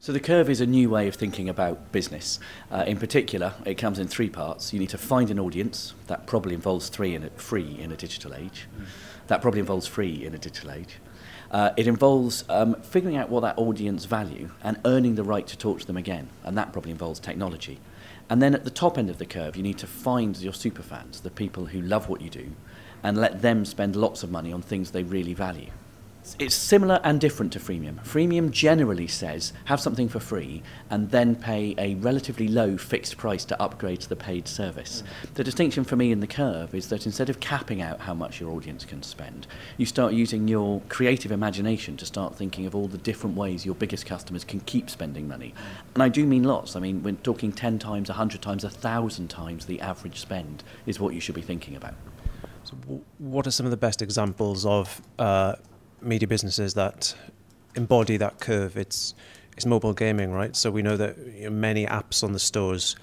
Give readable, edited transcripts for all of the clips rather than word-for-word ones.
So the curve is a new way of thinking about business. In particular, it comes in three parts. You need to find an audience. That probably involves free in a digital age. That probably involves free in a digital age. It involves figuring out what that audience value and earning the right to talk to them again. And that probably involves technology. And then at the top end of the curve, you need to find your superfans, the people who love what you do, and let them spend lots of money on things they really value. It's similar and different to freemium. Freemium generally says have something for free and then pay a relatively low fixed price to upgrade to the paid service. The distinction for me in the curve is that instead of capping out how much your audience can spend, you start using your creative imagination to start thinking of all the different ways your biggest customers can keep spending money. And I do mean lots. I mean, we're talking 10 times, 100 times, 1,000 times the average spend is what you should be thinking about. So what are some of the best examples of media businesses that embody that curve? It's mobile gaming, right? So we know that many apps on the stores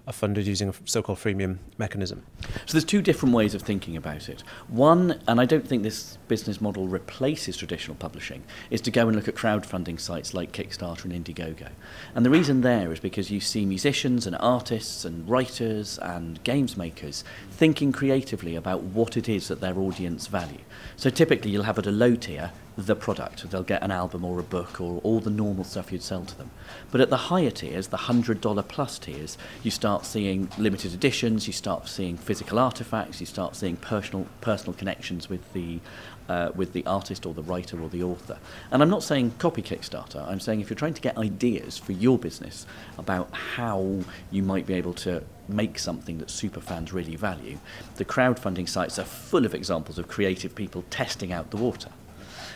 are funded using a so-called freemium mechanism. So there's two different ways of thinking about it. One, and I don't think this business model replaces traditional publishing, is to go and look at crowdfunding sites like Kickstarter and Indiegogo. And the reason there is because you see musicians and artists and writers and games makers thinking creatively about what it is that their audience value. So typically you'll have at a low tier the product. They'll get an album or a book or all the normal stuff you'd sell to them. But at the higher tiers, the $100 plus tiers, you start seeing limited editions, you start seeing physical artifacts, you start seeing personal connections with the artist or the writer or the author. And I'm not saying copy Kickstarter, I'm saying if you're trying to get ideas for your business about how you might be able to make something that superfans really value, the crowdfunding sites are full of examples of creative people testing out the water.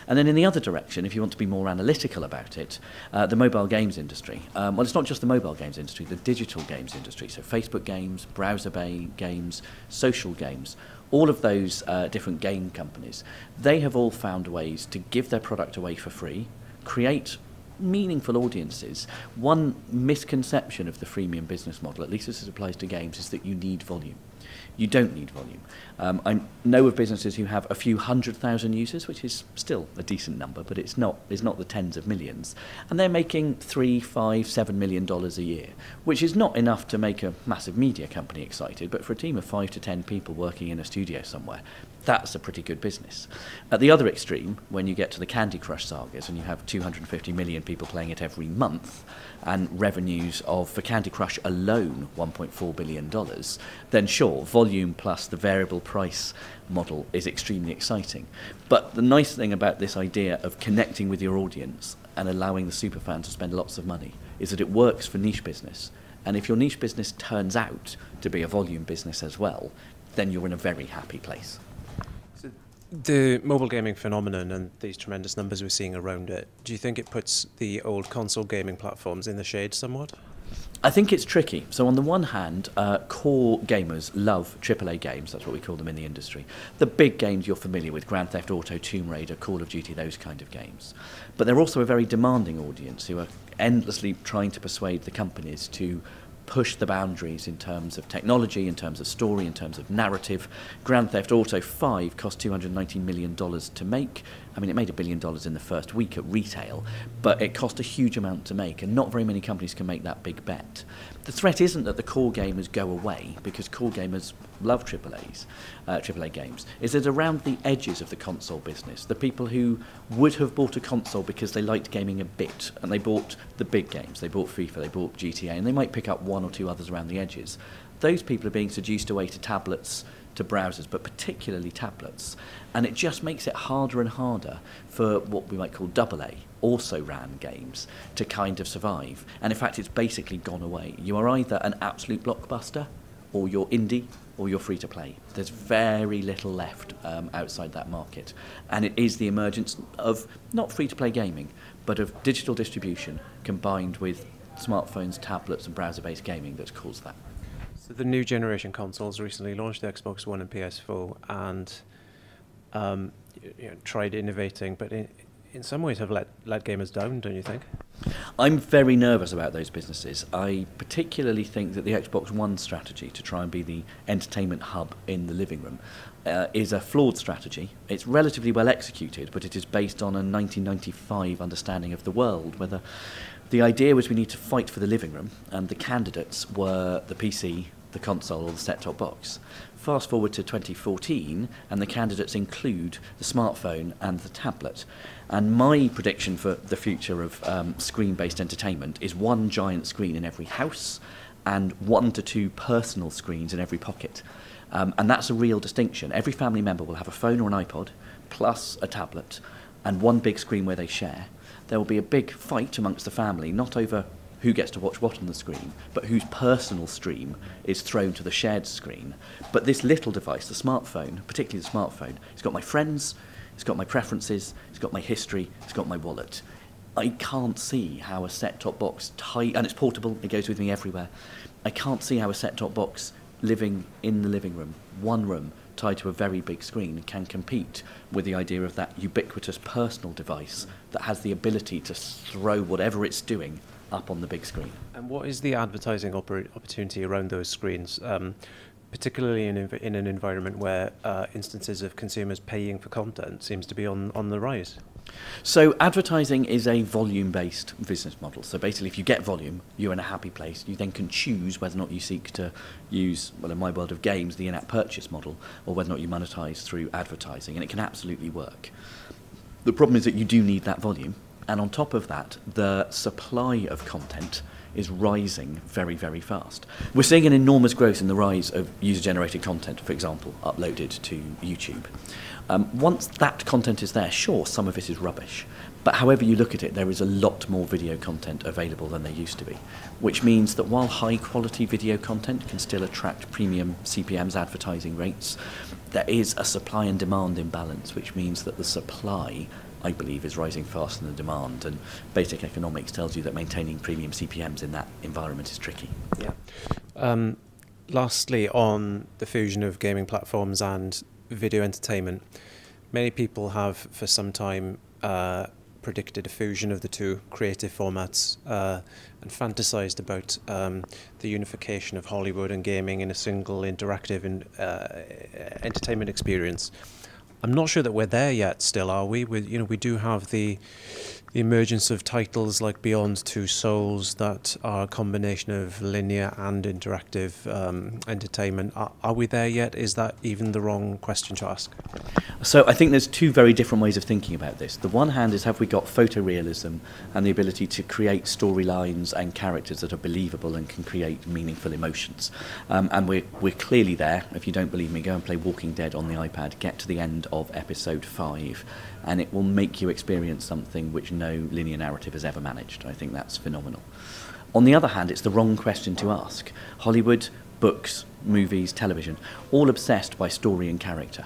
And then in the other direction, if you want to be more analytical about it, the mobile games industry. Well, it's not just the mobile games industry, the digital games industry. So Facebook games, browser-based games, social games, all of those different game companies, they have all found ways to give their product away for free, create meaningful audiences. One misconception of the freemium business model, at least as it applies to games, is that you need volume. You don't need volume. I know of businesses who have a few 100,000 users, which is still a decent number, but it's not the tens of millions. And they're making $3, $5, $7 million a year, which is not enough to make a massive media company excited, but for a team of 5 to 10 people working in a studio somewhere, that's a pretty good business. At the other extreme, when you get to the Candy Crush sagas and you have 250 million people playing it every month and revenues of, for Candy Crush alone, $1.4 billion, then sure, volume plus the variable price model is extremely exciting. But the nice thing about this idea of connecting with your audience and allowing the superfan to spend lots of money is that it works for niche business. And if your niche business turns out to be a volume business as well, then you're in a very happy place. The mobile gaming phenomenon and these tremendous numbers we're seeing around it, do you think it puts the old console gaming platforms in the shade somewhat? I think it's tricky. So on the one hand, core gamers love AAA games, that's what we call them in the industry. The big games you're familiar with, Grand Theft Auto, Tomb Raider, Call of Duty, those kind of games. But they're also a very demanding audience who are endlessly trying to persuade the companies to push the boundaries in terms of technology, in terms of story, in terms of narrative. Grand Theft Auto 5 cost $219 million to make. I mean, it made $1 billion in the first week at retail, but it cost a huge amount to make, and not very many companies can make that big bet. The threat isn't that the core gamers go away, because core gamers love AAA games. It's that around the edges of the console business, the people who would have bought a console because they liked gaming a bit, and they bought the big games, they bought FIFA, they bought GTA, and they might pick up one or two others around the edges. Those people are being seduced away to tablets, to browsers, but particularly tablets. And it just makes it harder and harder for what we might call AA, also ran games, to kind of survive. And in fact, it's basically gone away. You are either an absolute blockbuster, or you're indie, or you're free to play. There's very little left outside that market. And it is the emergence of not free to play gaming, but of digital distribution combined with smartphones, tablets, and browser-based gaming that's caused that. So the new generation consoles recently launched, the Xbox One and PS4, and tried innovating, but in some ways have let gamers down, don't you think? I'm very nervous about those businesses. I particularly think that the Xbox One strategy to try and be the entertainment hub in the living room is a flawed strategy. It's relatively well executed, but it is based on a 1995 understanding of the world, whether The idea was we need to fight for the living room, and the candidates were the PC, the console, or the set-top box. Fast forward to 2014, and the candidates include the smartphone and the tablet. And my prediction for the future of screen-based entertainment is one giant screen in every house and 1 to 2 personal screens in every pocket. And that's a real distinction. Every family member will have a phone or an iPod, plus a tablet, and one big screen where they share. There will be a big fight amongst the family, not over who gets to watch what on the screen, but whose personal stream is thrown to the shared screen. But this little device, the smartphone, particularly the smartphone, it's got my friends, it's got my preferences, it's got my history, it's got my wallet. I can't see how a set-top box, and it's portable, it goes with me everywhere. I can't see how a set-top box living in the living room, one room, tied to a very big screen, can compete with the idea of that ubiquitous personal device that has the ability to throw whatever it's doing up on the big screen. And what is the advertising opportunity around those screens, particularly in an environment where instances of consumers paying for content seems to be on the rise? So advertising is a volume-based business model. So basically, if you get volume, you're in a happy place. You then can choose whether or not you seek to use, well, in my world of games, the in-app purchase model, or whether or not you monetize through advertising, and it can absolutely work. The problem is that you do need that volume, and on top of that, the supply of content is rising very, very fast. We're seeing an enormous growth in the rise of user-generated content, for example, uploaded to YouTube. Once that content is there, sure, some of it is rubbish, but however you look at it, there is a lot more video content available than there used to be, which means that while high-quality video content can still attract premium CPMs advertising rates, there is a supply and demand imbalance, which means that the supply, I believe, is rising faster than the demand, and basic economics tells you that maintaining premium CPMs in that environment is tricky. Yeah. Lastly, on the fusion of gaming platforms and video entertainment, many people have for some time predicted a fusion of the two creative formats and fantasized about the unification of Hollywood and gaming in a single interactive entertainment experience. I'm not sure that we're there yet still, are we? We do have the emergence of titles like Beyond Two Souls that are a combination of linear and interactive entertainment. Are we there yet? Is that even the wrong question to ask? So I think there's two very different ways of thinking about this. The one hand is, have we got photorealism and the ability to create storylines and characters that are believable and can create meaningful emotions? And we're clearly there. If you don't believe me, go and play Walking Dead on the iPad, get to the end of episode 5, and it will make you experience something which no linear narrative has ever managed. I think that's phenomenal. On the other hand, it's the wrong question to ask. Hollywood, books, movies, television, all obsessed by story and character.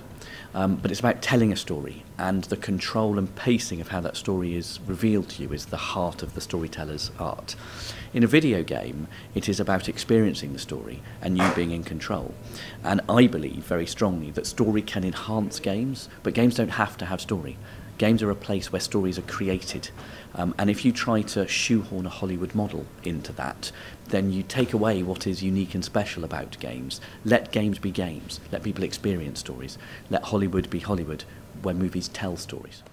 But it's about telling a story, and the control and pacing of how that story is revealed to you is the heart of the storyteller's art. In a video game, it is about experiencing the story and you being in control. And I believe very strongly that story can enhance games, but games don't have to have story. Games are a place where stories are created. And if you try to shoehorn a Hollywood model into that, then you take away what is unique and special about games. Let games be games. Let people experience stories. Let Hollywood be Hollywood, where movies tell stories.